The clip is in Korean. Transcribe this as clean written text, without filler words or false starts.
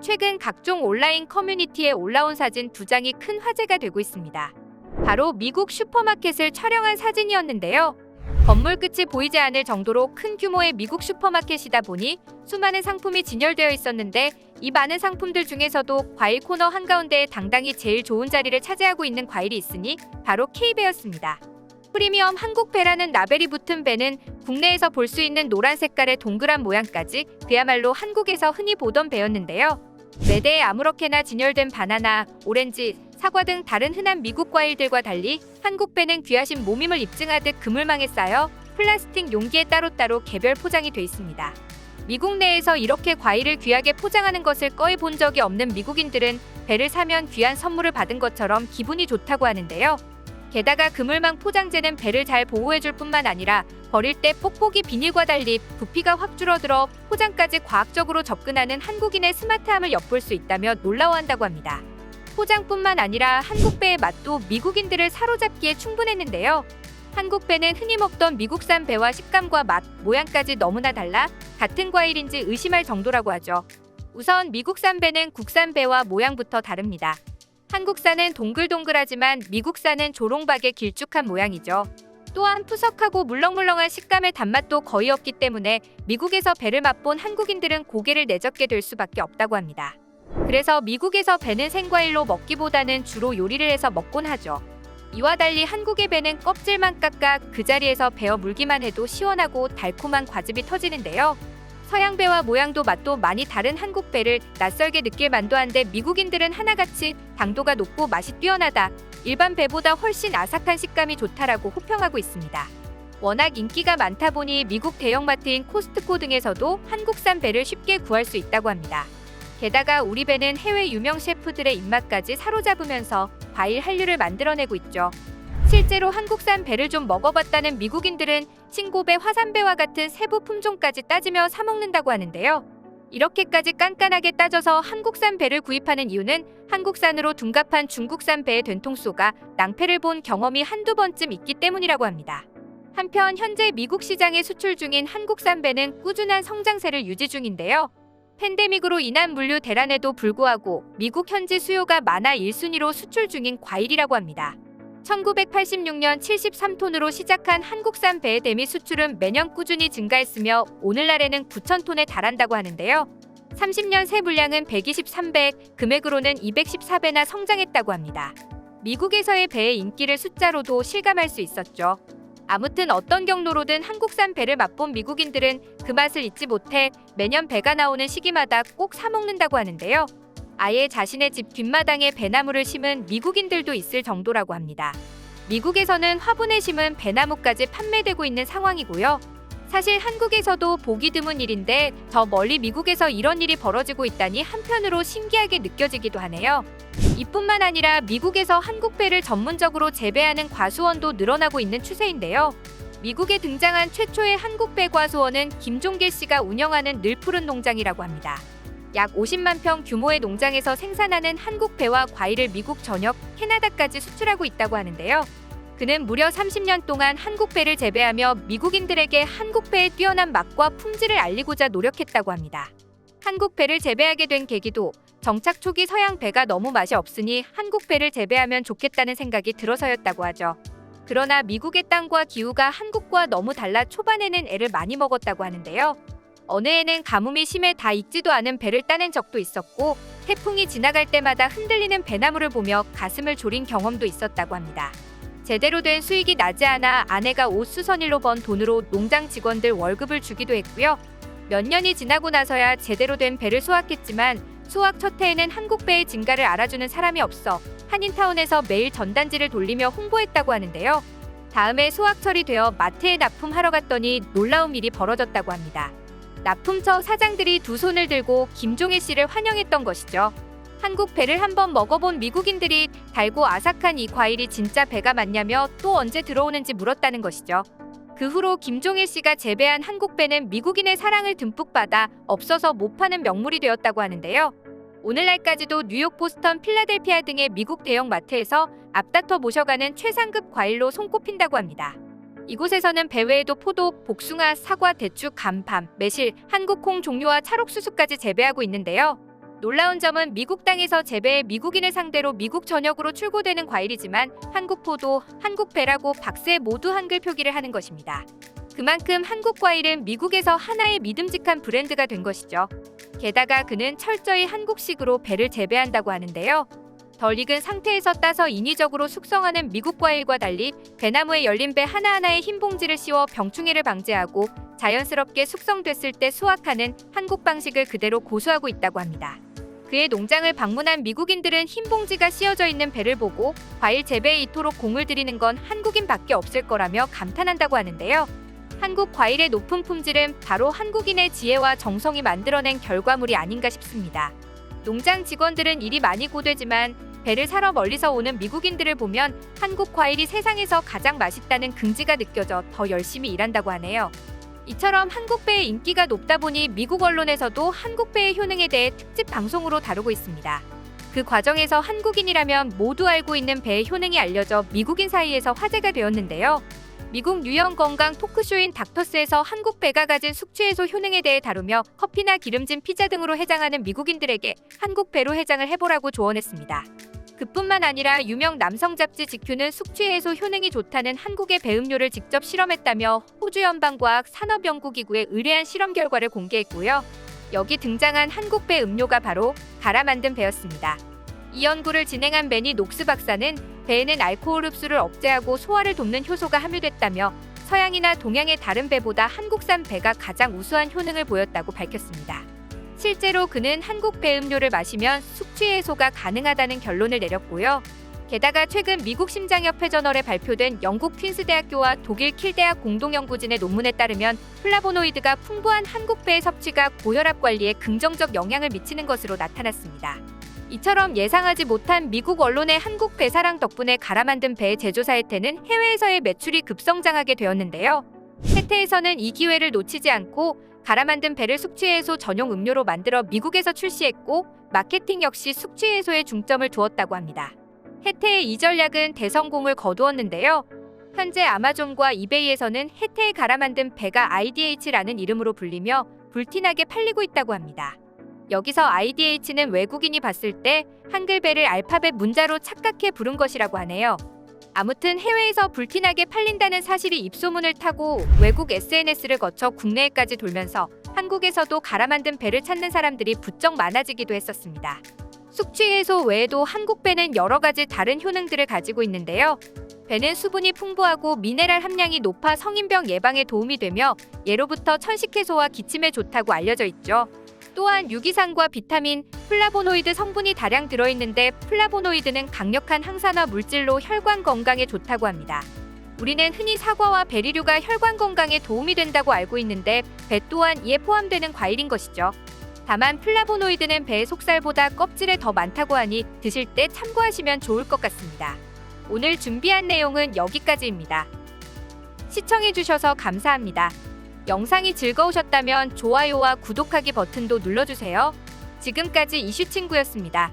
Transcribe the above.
최근 각종 온라인 커뮤니티에 올라온 사진 2장이 큰 화제가 되고 있습니다. 바로 미국 슈퍼마켓을 촬영한 사진이었는데요. 건물 끝이 보이지 않을 정도로 큰 규모의 미국 슈퍼마켓이다 보니 수많은 상품이 진열되어 있었는데 이 많은 상품들 중에서도 과일 코너 한가운데에 당당히 제일 좋은 자리를 차지하고 있는 과일이 있으니 바로 K배였습니다. 프리미엄 한국배라는 라벨이 붙은 배는 국내에서 볼 수 있는 노란 색깔의 동그란 모양까지 그야말로 한국에서 흔히 보던 배였는데요. 매대에 아무렇게나 진열된 바나나, 오렌지, 사과 등 다른 흔한 미국 과일들과 달리 한국배는 귀하신 몸임을 입증하듯 그물망에 쌓여 플라스틱 용기에 따로따로 개별 포장이 돼 있습니다. 미국 내에서 이렇게 과일을 귀하게 포장하는 것을 거의 본 적이 없는 미국인들은 배를 사면 귀한 선물을 받은 것처럼 기분이 좋다고 하는데요. 게다가 그물망 포장재는 배를 잘 보호해줄 뿐만 아니라 버릴 때 뽁뽁이 비닐과 달리 부피가 확 줄어들어 포장까지 과학적으로 접근하는 한국인의 스마트함을 엿볼 수 있다며 놀라워한다고 합니다. 포장뿐만 아니라 한국배의 맛도 미국인들을 사로잡기에 충분했는데요. 한국배는 흔히 먹던 미국산 배와 식감과 맛, 모양까지 너무나 달라 같은 과일인지 의심할 정도라고 하죠. 우선 미국산 배는 국산 배와 모양부터 다릅니다. 한국산은 동글동글하지만 미국산은 조롱박의 길쭉한 모양이죠. 또한 푸석하고 물렁물렁한 식감의 단맛도 거의 없기 때문에 미국에서 배를 맛본 한국인들은 고개를 내젓게 될 수밖에 없다고 합니다. 그래서 미국에서 배는 생과일로 먹기보다는 주로 요리를 해서 먹곤 하죠. 이와 달리 한국의 배는 껍질만 깎아 그 자리에서 베어 물기만 해도 시원하고 달콤한 과즙이 터지는데요. 서양배와 모양도 맛도 많이 다른 한국배를 낯설게 느낄 만도 한데 미국인들은 하나같이 당도가 높고 맛이 뛰어나다, 일반 배보다 훨씬 아삭한 식감이 좋다라고 호평하고 있습니다. 워낙 인기가 많다 보니 미국 대형마트인 코스트코 등에서도 한국산 배를 쉽게 구할 수 있다고 합니다. 게다가 우리 배는 해외 유명 셰프들의 입맛까지 사로잡으면서 과일 한류를 만들어내고 있죠. 실제로 한국산 배를 좀 먹어봤다는 미국인들은 싱고배, 화산배와 같은 세부 품종까지 따지며 사 먹는다고 하는데요. 이렇게까지 깐깐하게 따져서 한국산 배를 구입하는 이유는 한국산으로 둔갑한 중국산 배의 된통쏘가 낭패를 본 경험이 한두 번쯤 있기 때문이라고 합니다. 한편 현재 미국 시장에 수출 중인 한국산 배는 꾸준한 성장세를 유지 중인데요. 팬데믹으로 인한 물류 대란에도 불구하고 미국 현지 수요가 많아 1순위로 수출 중인 과일이라고 합니다. 1986년 73톤으로 시작한 한국산 배의 대미 수출은 매년 꾸준히 증가했으며 오늘날에는 9,000톤에 달한다고 하는데요. 30년 새 물량은 123배, 금액으로는 214배나 성장했다고 합니다. 미국에서의 배의 인기를 숫자로도 실감할 수 있었죠. 아무튼 어떤 경로로든 한국산 배를 맛본 미국인들은 그 맛을 잊지 못해 매년 배가 나오는 시기마다 꼭 사 먹는다고 하는데요. 아예 자신의 집 뒷마당에 배나무를 심은 미국인들도 있을 정도라고 합니다. 미국에서는 화분에 심은 배나무까지 판매되고 있는 상황이고요. 사실 한국에서도 보기 드문 일인데 저 멀리 미국에서 이런 일이 벌어지고 있다니 한편으로 신기하게 느껴지기도 하네요. 이뿐만 아니라 미국에서 한국배를 전문적으로 재배하는 과수원도 늘어나고 있는 추세인데요. 미국에 등장한 최초의 한국배 과수원은 김종길 씨가 운영하는 늘푸른 농장이라고 합니다. 약 50만 평 규모의 농장에서 생산하는 한국배와 과일을 미국 전역, 캐나다까지 수출하고 있다고 하는데요. 그는 무려 30년 동안 한국배를 재배하며 미국인들에게 한국배의 뛰어난 맛과 품질을 알리고자 노력했다고 합니다. 한국배를 재배하게 된 계기도 정착 초기 서양 배가 너무 맛이 없으니 한국배를 재배하면 좋겠다는 생각이 들어서였다고 하죠. 그러나 미국의 땅과 기후가 한국과 너무 달라 초반에는 애를 많이 먹었다고 하는데요. 어느 해는 가뭄이 심해 다 익지도 않은 배를 따낸 적도 있었고 태풍이 지나갈 때마다 흔들리는 배나무를 보며 가슴을 졸인 경험도 있었다고 합니다. 제대로 된 수익이 나지 않아 아내가 옷수선일로 번 돈으로 농장 직원들 월급을 주기도 했고요. 몇 년이 지나고 나서야 제대로 된 배를 수확했지만 수확 첫 해에는 한국배의 진가를 알아주는 사람이 없어 한인타운에서 매일 전단지를 돌리며 홍보했다고 하는데요. 다음에 수확철이 되어 마트에 납품하러 갔더니 놀라운 일이 벌어졌다고 합니다. 납품처 사장들이 두 손을 들고 김종일 씨를 환영했던 것이죠. 한국 배를 한번 먹어본 미국인들이 달고 아삭한 이 과일이 진짜 배가 맞냐며 또 언제 들어오는지 물었다는 것이죠. 그 후로 김종일 씨가 재배한 한국 배는 미국인의 사랑을 듬뿍 받아 없어서 못 파는 명물이 되었다고 하는데요. 오늘날까지도 뉴욕, 보스턴, 필라델피아 등의 미국 대형 마트에서 앞다퉈 모셔가는 최상급 과일로 손꼽힌다고 합니다. 이곳에서는 배 외에도 포도, 복숭아, 사과, 대추, 감, 밤, 매실, 한국콩 종류와 찰옥수수까지 재배하고 있는데요. 놀라운 점은 미국 땅에서 재배해 미국인을 상대로 미국 전역으로 출고되는 과일이지만 한국 포도, 한국 배라고 박스에 모두 한글 표기를 하는 것입니다. 그만큼 한국 과일은 미국에서 하나의 믿음직한 브랜드가 된 것이죠. 게다가 그는 철저히 한국식으로 배를 재배한다고 하는데요. 덜 익은 상태에서 따서 인위적으로 숙성하는 미국 과일과 달리 배나무에 열린 배 하나하나에 흰 봉지를 씌워 병충해를 방지하고 자연스럽게 숙성됐을 때 수확하는 한국 방식을 그대로 고수하고 있다고 합니다. 그의 농장을 방문한 미국인들은 흰 봉지가 씌어져 있는 배를 보고 과일 재배에 이토록 공을 들이는 건 한국인밖에 없을 거라며 감탄한다고 하는데요. 한국 과일의 높은 품질은 바로 한국인의 지혜와 정성이 만들어낸 결과물이 아닌가 싶습니다. 농장 직원들은 일이 많이 고되지만 배를 사러 멀리서 오는 미국인들을 보면 한국 과일이 세상에서 가장 맛있다는 긍지가 느껴져 더 열심히 일한다고 하네요. 이처럼 한국배의 인기가 높다 보니 미국 언론에서도 한국배의 효능에 대해 특집 방송으로 다루고 있습니다. 그 과정에서 한국인이라면 모두 알고 있는 배의 효능이 알려져 미국인 사이에서 화제가 되었는데요. 미국 유형 건강 토크쇼인 닥터스에서 한국배가 가진 숙취해소 효능에 대해 다루며 커피나 기름진 피자 등으로 해장하는 미국인들에게 한국배로 해장을 해보라고 조언했습니다. 그뿐만 아니라 유명 남성 잡지 GQ는 숙취해소 효능이 좋다는 한국의 배 음료를 직접 실험했다며 호주 연방과학 산업연구기구에 의뢰한 실험 결과를 공개했고요. 여기 등장한 한국배 음료가 바로 갈아 만든 배였습니다. 이 연구를 진행한 매니 녹스 박사는 배에는 알코올 흡수를 억제하고 소화를 돕는 효소가 함유됐다며 서양이나 동양의 다른 배보다 한국산 배가 가장 우수한 효능을 보였다고 밝혔습니다. 실제로 그는 한국 배 음료를 마시면 숙취 해소가 가능하다는 결론을 내렸고요. 게다가 최근 미국 심장협회 저널에 발표된 영국 퀸스 대학교와 독일 킬 대학 공동연구진의 논문에 따르면 플라보노이드가 풍부한 한국 배의 섭취가 고혈압 관리에 긍정적 영향을 미치는 것으로 나타났습니다. 이처럼 예상하지 못한 미국 언론의 한국 배 사랑 덕분에 갈아 만든 배의 제조사 혜태는 해외에서의 매출이 급성장하게 되었는데요. 혜태에서는 이 기회를 놓치지 않고 갈아 만든 배를 숙취해소 전용 음료로 만들어 미국에서 출시했고 마케팅 역시 숙취해소에 중점을 두었다고 합니다. 혜태의 이 전략은 대성공을 거두었는데요. 현재 아마존과 이베이에서는 혜태에 갈아 만든 배가 IDH라는 이름으로 불리며 불티나게 팔리고 있다고 합니다. 여기서 IDH는 외국인이 봤을 때 한글배를 알파벳 문자로 착각해 부른 것이라고 하네요. 아무튼 해외에서 불티나게 팔린다는 사실이 입소문을 타고 외국 SNS를 거쳐 국내에까지 돌면서 한국에서도 갈아 만든 배를 찾는 사람들이 부쩍 많아지기도 했었습니다. 숙취 해소 외에도 한국배는 여러 가지 다른 효능들을 가지고 있는데요. 배는 수분이 풍부하고 미네랄 함량이 높아 성인병 예방에 도움이 되며 예로부터 천식 해소와 기침에 좋다고 알려져 있죠. 또한 유기산과 비타민, 플라보노이드 성분이 다량 들어있는데 플라보노이드는 강력한 항산화 물질로 혈관 건강에 좋다고 합니다. 우리는 흔히 사과와 베리류가 혈관 건강에 도움이 된다고 알고 있는데 배 또한 이에 포함되는 과일인 것이죠. 다만 플라보노이드는 배의 속살보다 껍질에 더 많다고 하니 드실 때 참고하시면 좋을 것 같습니다. 오늘 준비한 내용은 여기까지입니다. 시청해주셔서 감사합니다. 영상이 즐거우셨다면 좋아요와 구독하기 버튼도 눌러주세요. 지금까지 이슈친구였습니다.